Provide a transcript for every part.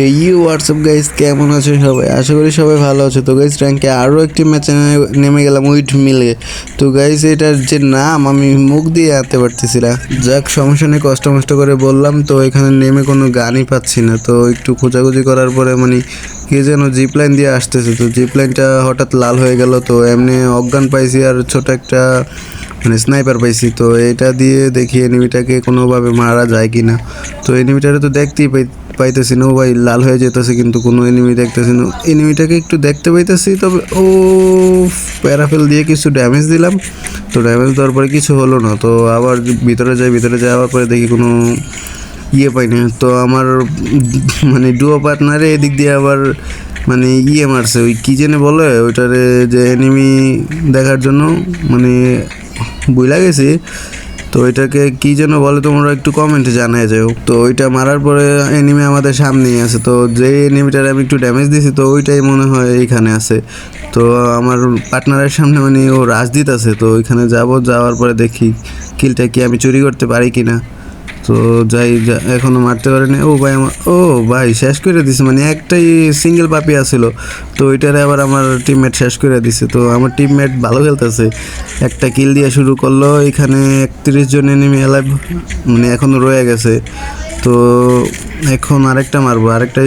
এই WhatsApp guys, কেমন আছো সবাই? আশা করি সবাই ভালো আছে। তো গাইস, র্যাঙ্কে আরও একটি ম্যাচে নেমে গেলাম উইথ মিলে। তো গাইস, এটার যে নাম আমি মুখ দিয়ে আনতে পারতেছি না। যাক, সমস্যা নেই, কষ্ট মষ্ট করে বললাম। তো এখানে নেমে কোনো গানই পাচ্ছি না। তো একটু খোঁজাখুঁজি করার পরে কে যেন জিপ লাইন দিয়ে আসতেছে। তো জিপ লাইনটা হঠাৎ লাল হয়ে গেল। তো এমনি অজ্ঞান পাইছি আর ছোট একটা স্নাইপার পাইছি। তো এটা দিয়ে দেখি এনিমিটাকে কোনোভাবে মারা যায় কি না। তো এনিমিটারে তো দেখতেই পাইতেছি না। ও ভাই, লাল হয়ে যেতেছে কিন্তু কোনো এনিমি দেখতেছি না। এনিমিটাকে একটু দেখতে পাইতেছি, তবে ও প্যারাফেল দিয়ে কিছু ড্যামেজ দিলাম। তো ড্যামেজ দেওয়ার পরে কিছু হলো না। তো আবার ভিতরে যাওয়ার পরে দেখি কোনো পাইনি। তো আমার ডুও পার্টনারে এদিক দিয়ে আবার মারছে, ওই কী জেনে বলে ওইটারে, যে এনিমি দেখার জন্য বুইলা গেছি। তো এটাকে কী যেন বলে, তোমরা একটু কমেন্টে জানায় যাও। তো ওইটা মারার পরে এনিমি আমাদের সামনেই আছে। তো যে এনিমিটারে আমি একটু ড্যামেজ দিছি, তো ওইটাই মনে হয় এইখানে আছে। তো আমার পার্টনারের সামনে ও রাজদীত আছে। তো ওইখানে যাওয়ার পরে দেখি কিলটা কি আমি চুরি করতে পারি কি না। তো এখনও মারতে পারেনি। ও ভাই শেষ করে দিছে, একটাই সিঙ্গেল পাপি আসছিল। তো ওইটারে আবার আমার টিমমেট শেষ করে দিছে। তো আমার টিমমেট ভালো খেলতেছে, একটা কিল দিয়ে শুরু করলো। এখানে 31 জন এনিমি এলাইভ এখনও রয়ে গেছে। তো এখন আরেকটা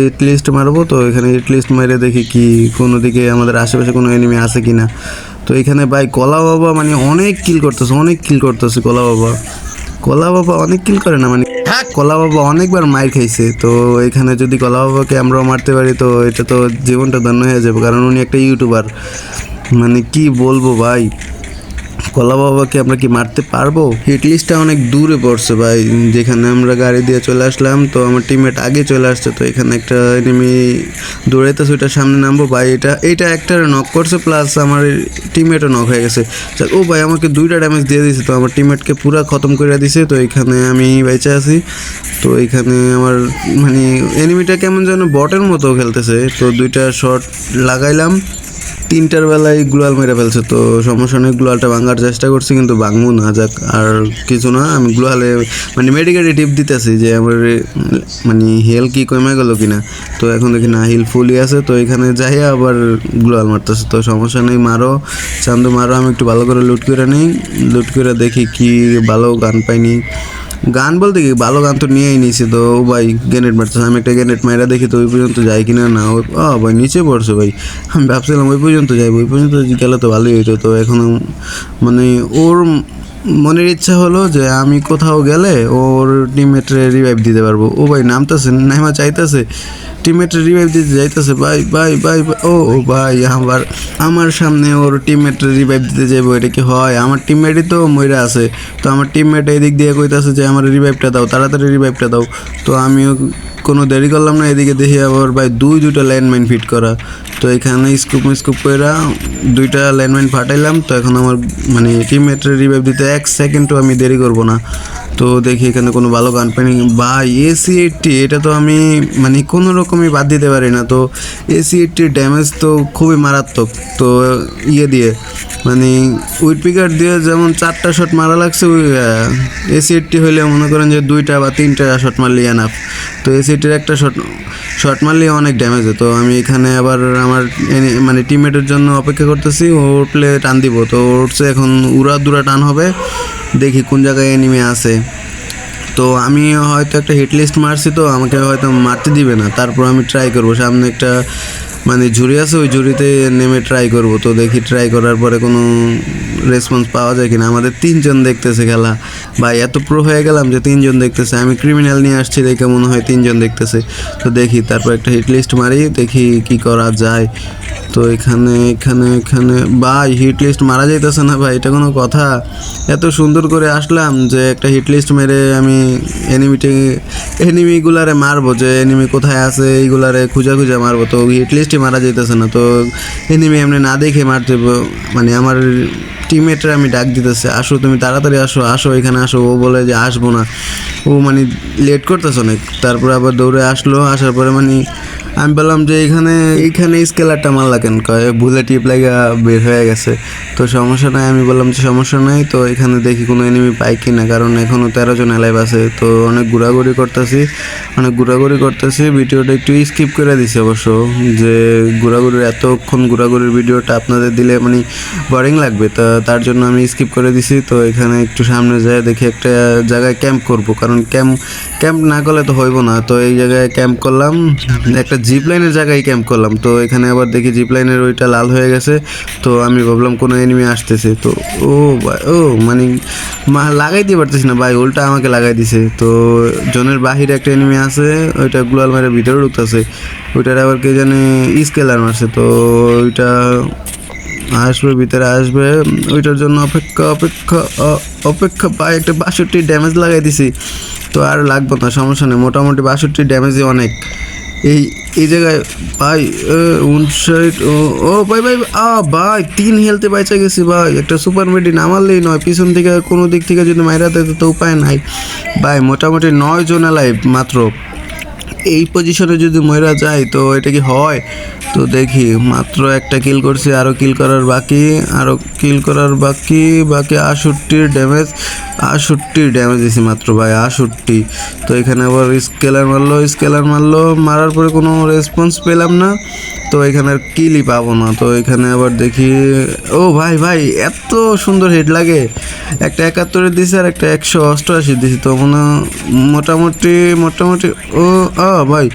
হিট লিস্ট মারবো। তো এখানে হিট লিস্ট মেরে দেখি কি কোনো দিকে আমাদের আশেপাশে কোনো এনিমি আছে কি না। তো এখানে ভাই কলা বাবা অনেক কিল করতেছে। কলা বাবা অনেক কিল করে না, কলা বাবা অনেকবার মার খাইছে। তো এখানে যদি কলা বাবাকে আমরাও মারতে পারি, তো এটা তো জীবনটা ধন্য হয়ে যাবে, কারণ উনি একটা ইউটিউবার। কি বলবো ভাই, কলা বাবাকে আমরা কি মারতে পারবো? হিট লিস্টটা অনেক দূরে পড়ছে ভাই, যেখানে আমরা গাড়ি দিয়ে চলে আসলাম। তো আমার টিমমেট আগে চলে আসছে। তো এখানে একটা এনিমি দৌড়াইতেছে, ওইটার সামনে নামবো ভাই। এটা একটা নক করছে, প্লাস আমার টিমমেটও নক হয়ে গেছে। ও ভাই, আমাকে 2টা ড্যামেজ দিয়ে দিয়েছে। তো আমার টিমমেটকে পুরো খতম করে দিছে। তো এখানে আমি বেঁচে আছি। তো এখানে আমার এনিমিটা কেমন যেন বটের মতো খেলতেছে। তো 2টা শট লাগাইলাম, 3টার বেলায় গ্লোয়াল মেরে ফেলছে। তো সমস্যা নেই, গ্লোয়ালটা ভাঙার চেষ্টা করছি, কিন্তু ভাঙবো না। যাক, আর কিছু না, আমি গ্লোয়ালে মেডিকেটে টিপ দিতেছি যে আমার হেল কি কমে গেলো কিনা। তো এখন দেখি না, হিল ফুলই আছে। তো এখানে যাই আবার গ্লোয়াল মারতেছে। তো সমস্যা নেই, মারো চান্দু মারো। আমি একটু ভালো করে লুট করে দেখি কি ভালো গান পাইনি। গান বলতে কি, ভালো গান তো নিয়েই নিয়েছি। তো ভাই গ্রেনেড মারতেছে, আমি একটা গ্রেনেড মারা দেখি তো ওই পর্যন্ত যাই কিনা না। ভাই নিচে পড়ছে ভাই, আমি ভাবছিলাম ওই পর্যন্ত গেলে তো ভালোই হইতো। তো এখন ওর মনের ইচ্ছা হলো যে আমি কোথাও গেলে ওর টিমমেটরে রিভাইভ দিতে পারবো। ও ভাই নামতেছে, নাইমা চাইতেছে, টিমমেটের রিভাইভ দিতে যাইতেছে। ভাই ও ভাই, আমার সামনে ওর টিমমেটের রিভাইভ দিতে যাবো, এটা কি হয়? আমার টিমমেটই তো মইরা আছে। তো আমার টিমমেট এদিক দিয়ে কইতাছে যে আমার রিভাইভটা দাও, তাড়াতাড়ি রিভাইভটা দাও। তো আমিও কোনো দেরি করলাম না, এদিকে দেখি আবার ভাই 2টা ল্যান্ডমাইন ফিট করা। তো এখানে স্কুপ করে 2টা ল্যান্ডমাইন ফাটাইলাম। তো এখন আমার টিমমেটের রিভাইভ দিতে 1 সেকেন্ডও আমি দেরি করবো না। তো দেখি এখানে কোনো ভালো গান পাইনি ভাই। AC-80 এটা তো আমি কোনো রকমই বাদ দিতে পারি না। তো AC-80 ড্যামেজ তো খুবই মারাত্মক। তো দিয়ে উইড পিকার দিয়ে যেমন 4টা শট মারা লাগছে, ওই AC-80 হইলে মনে করেন যে 2টা বা 3টা শট মারলে এনাফ। তো AC-80 একটা শট মারলে অনেক ড্যামেজ হয়। তো আমি এখানে আবার আমার টিমমেটের জন্য অপেক্ষা করতেছি, ও উঠলে টান দিব। তো উঠছে, এখন উড়া টান হবে, দেখি কোন জায়গায় এনিমি আছে। তো আমি হয়তো একটা হিট লিস্ট মারছি, তো আমাকে হয়তো মারতে দিবে না। তারপর আমি ট্রাই করবো, সামনে একটা ঝুড়ি আছে, ওই ঝুড়িতে নেমে ট্রাই করব। তো দেখি ট্রাই করার পরে কোনো রেসপন্স পাওয়া যায় কিনা। আমাদের 3জন দেখতেছে খেলা ভাই, এত প্রো হয়ে গেলাম যে 3জন দেখতেছে। আমি ক্রিমিনাল নিয়ে আসছি দেখে মনে হয় 3জন দেখতেছে। তো দেখি, তারপর একটা হিট লিস্ট মারি, দেখি কি করা যায়। তো এখানে ভাই হিট লিস্ট মারা যাইতেছে না ভাই, এটা কোনো কথা? এত সুন্দর করে আসলাম যে একটা হিট লিস্ট মেরে আমি এনিমিগুলারে মারবো, যে এনিমি কোথায় আছে এইগুলারে খুঁজা মারবো। তো হিট লিস্টই মারা যাইতেছে না। তো এনিমি এমনি না দেখে মারতে আমার টিমমেটরা আমি ডাক দিতেছে, আসো তুমি তাড়াতাড়ি আসো এখানে আসো। ও বলে যে আসবো না, ও লেট করতেছে অনেক। তারপরে আবার দৌড়ে আসলো, আসার পরে আমি বললাম যে এইখানে স্কেলারটা মারলা কেন, কয় ভুলে টিপ লাগা বের হয়ে গেছে। তো সমস্যা নাই, আমি বললাম যে সমস্যা নাই, তো এখানে দেখি কোনো এনিমি পাই কি না, কারণ এখনও 13 জন অ্যালাইভ আছে। তো অনেক ঘোরাঘুরি করতেছি, ভিডিওটা একটু স্কিপ করে দিছি অবশ্য, যে এতক্ষণ ঘোরাঘুরির ভিডিওটা আপনাদের দিলে মানে বোরিং লাগবে, তা তার জন্য আমি স্কিপ করে দিছি। তো এখানে একটু সামনে যায় দেখি একটা জায়গায় ক্যাম্প করব, কারণ ক্যাম্প না করলে তো হইব না। তো এই জায়গায় ক্যাম্প করলাম, একটা জিপ লাইনের জায়গায় ক্যাম্প করলাম। তো এখানে আবার দেখি জিপ লাইনের ওইটা লাল হয়ে গেছে। তো আমি ভাবলাম কোনো এনিমি আসতেছে, তো মানে লাগাই দিয়ে পারতেছি না ভাই, উল্টা আমাকে লাগাই দিছে। তো জনের বাহিরে একটা এনিমি আছে, ওইটা গ্লোয়াল মারে ভিতরে ঢুকতেছে, ওইটার আবার কে জানে স্কেলার মারছে। তো ওইটা আসবে, ভিতরে আসবে, ওইটার জন্য অপেক্ষা পাই একটা 62 ড্যামেজ লাগাই দিছি। তো আর লাগবো না, সমস্যা নেই, মোটামুটি 62 ড্যামেজই অনেক। এই জায়গায় ভাই 59, ও ভাই ভাই 3 হেলতে বাইচা গেছি ভাই। একটা সুপার মেডি নামারলেই নয়, পিছন থেকে কোনো দিক থেকে যদি মাইরা দেয় তো উপায় নাই ভাই। মোটামুটি 9 জন লাইভ মাত্র, এই পজিশনে যদি ময়রা যায় তো এটা কি হয়? তো দেখি, মাত্র একটা কিল করছি, আরও কিল করার বাকি 68 ড্যামেজ দিছি মাত্র ভাই, 68। তো এখানে আবার স্কেলার মারলো, মারার পরে কোনো রেসপন্স পেলাম না। তো এখানে আর কিলই পাবো না। তো এখানে আবার দেখি, ও ভাই এত সুন্দর হেড লাগে, একটা 71 দিছে আর একটা 188 দিছি। তো মোটামুটি ও ভাই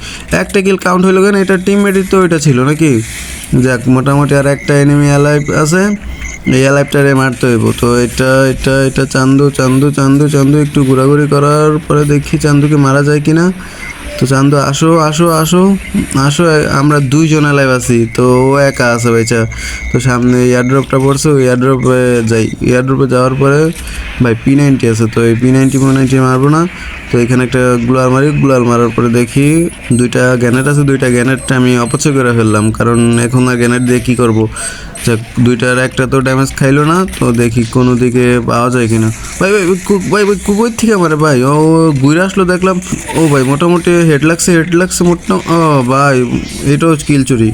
একটা কিল কাউন্ট হইলো কেন, এটা টিমমেটই তো এটা ছিল নাকি? যাক, মোটামুটি আর একটা এনিমি অ্যালাইভ আছে, এই অ্যালাইভটারে মারতে হইব। তো এটা চান্দু একটু ঘোরাঘুরি করার পরে দেখি চান্দুকে মারা যায় কিনা। তো চান্দু আসো, আমরা 2 জন অ্যালাইভ আছি, তো ও একা আছে বেচা। তো সামনে এয়ারড্রপটা পড়ছে, ওই এয়ারড্রপে যাই, এয়ারড্রপে যাওয়ার পরে ভাই P90 আছে, তো এই P90 মারবো না। তো এখানে একটা গ্লোয়াল মারার পরে দেখি 2টা গ্যানেট আছে, 2টা গ্যানেটটা আমি অপচয় করে ফেললাম, কারণ এখন আর গ্যানেট দিয়ে কী করবো। যাক, 2টার একটা তো ড্যামেজ খাইলো না। তো দেখি কোনো দিকে পাওয়া যায় কিনা। ভাই কুকুর থেকে মারে ভাই, ও ঘুরে আসলো দেখলাম, ও ভাই মোটামুটি হেড লাগছে মোটা, ও ভাই এটাও কিল চুরি।